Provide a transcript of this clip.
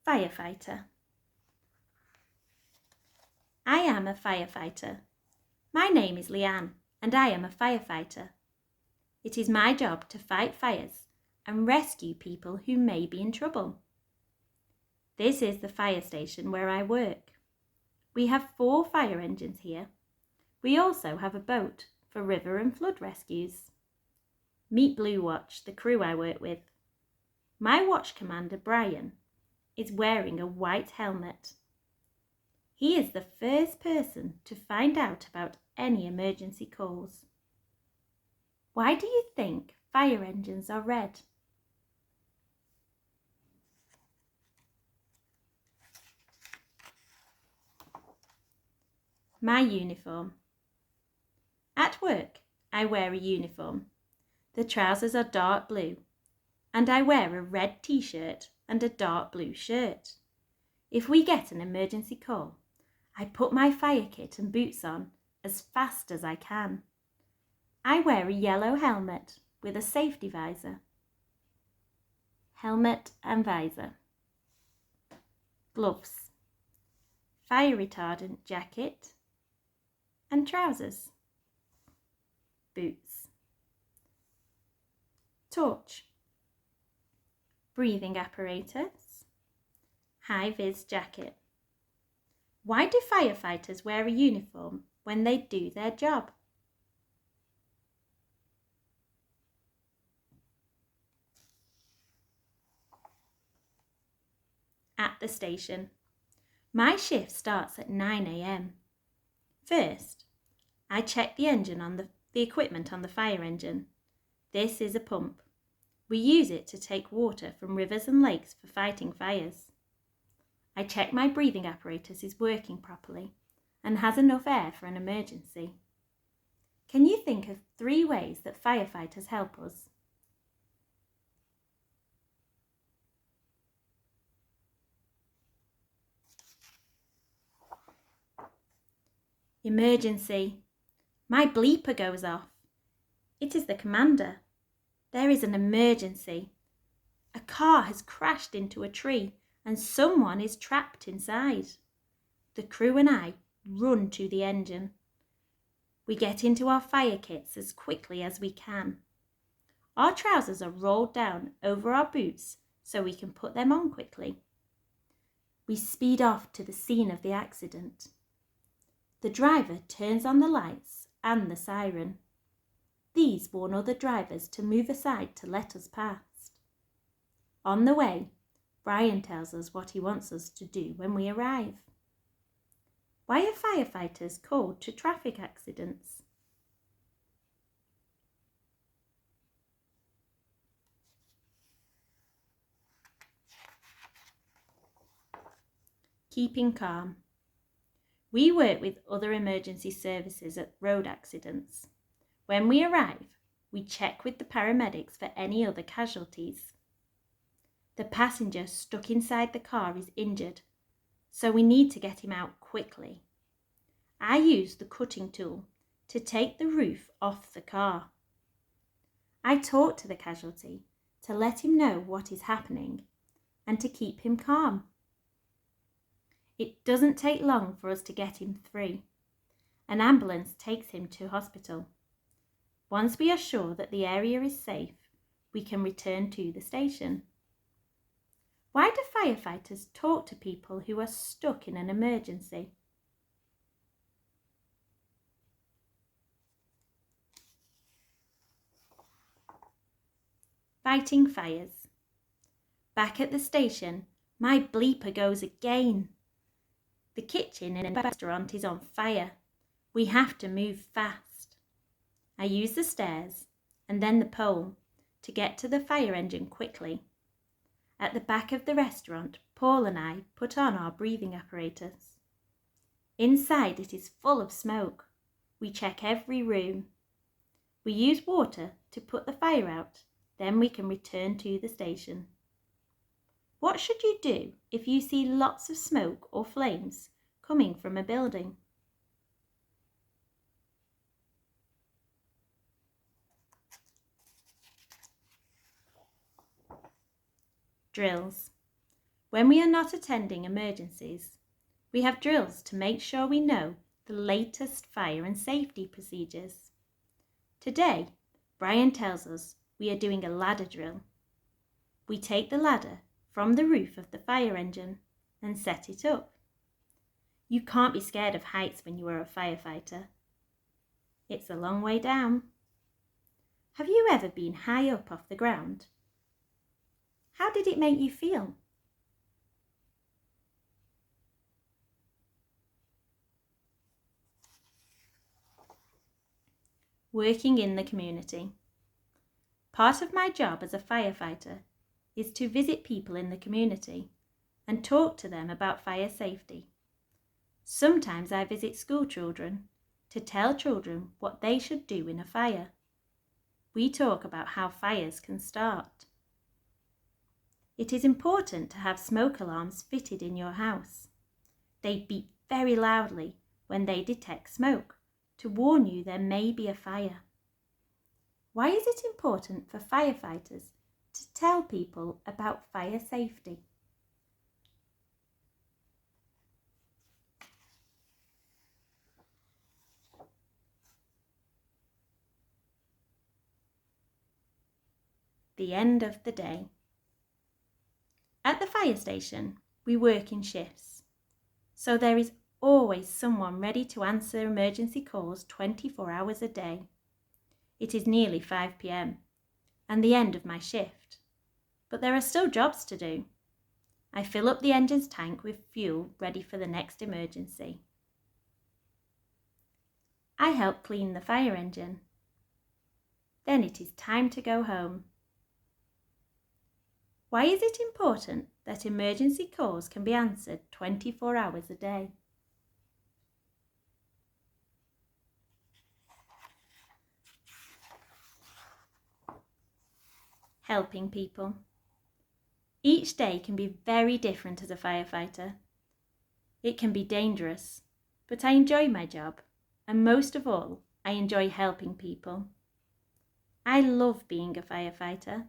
Firefighter. I am a firefighter. My name is Leanne and I am a firefighter. It is my job to fight fires and rescue people who may be in trouble. This is the fire station where I work. We have 4 fire engines here. We also have a boat for river and flood rescues. Meet Blue Watch, the crew I work with. My watch commander, Brian, is wearing a white helmet. He is the first person to find out about any emergency calls. Why do you think fire engines are red? My uniform. At work, I wear a uniform. The trousers are dark blue, and I wear a red t-shirt and a dark blue shirt. If we get an emergency call, I put my fire kit and boots on as fast as I can. I wear a yellow helmet with a safety visor. Helmet and visor. Gloves. Fire retardant jacket and trousers. Boots. Torch. Breathing apparatus. High-vis jacket. Why do firefighters wear a uniform when they do their job? At the station. My shift starts at 9 a.m. First, I check the engine on the equipment on the fire engine. This is a pump. We use it to take water from rivers and lakes for fighting fires. I check my breathing apparatus is working properly and has enough air for an emergency. Can you think of 3 ways that firefighters help us? Emergency. My bleeper goes off. It is the commander. There is an emergency. A car has crashed into a tree and someone is trapped inside. The crew and I run to the engine. We get into our fire kits as quickly as we can. Our trousers are rolled down over our boots so we can put them on quickly. We speed off to the scene of the accident. The driver turns on the lights and the siren. These warn other drivers to move aside to let us past. On the way, Brian tells us what he wants us to do when we arrive. Why are firefighters called to traffic accidents? Keeping calm. We work with other emergency services at road accidents. When we arrive, we check with the paramedics for any other casualties. The passenger stuck inside the car is injured, so we need to get him out quickly. I use the cutting tool to take the roof off the car. I talk to the casualty to let him know what is happening and to keep him calm. It doesn't take long for us to get him free. An ambulance takes him to hospital. Once we are sure that the area is safe, we can return to the station. Why do firefighters talk to people who are stuck in an emergency? Fighting fires. Back at the station, my bleeper goes again. The kitchen in a restaurant is on fire. We have to move fast. I use the stairs and then the pole to get to the fire engine quickly. At the back of the restaurant, Paul and I put on our breathing apparatus. Inside it is full of smoke. We check every room. We use water to put the fire out, then we can return to the station. What should you do if you see lots of smoke or flames coming from a building? Drills. When we are not attending emergencies, we have drills to make sure we know the latest fire and safety procedures. Today, Brian tells us we are doing a ladder drill. We take the ladder from the roof of the fire engine and set it up. You can't be scared of heights when you are a firefighter. It's a long way down. Have you ever been high up off the ground? How did it make you feel? Working in the community. Part of my job as a firefighter is to visit people in the community and talk to them about fire safety. Sometimes I visit school children to tell children what they should do in a fire. We talk about how fires can start. It is important to have smoke alarms fitted in your house. They beep very loudly when they detect smoke to warn you there may be a fire. Why is it important for firefighters to tell people about fire safety? The end of the day. At the fire station, we work in shifts, so there is always someone ready to answer emergency calls 24 hours a day. It is nearly 5 p.m. and the end of my shift, but there are still jobs to do. I fill up the engine's tank with fuel ready for the next emergency. I help clean the fire engine. Then it is time to go home. Why is it important that emergency calls can be answered 24 hours a day? Helping people. Each day can be very different as a firefighter. It can be dangerous, but I enjoy my job, and most of all, I enjoy helping people. I love being a firefighter.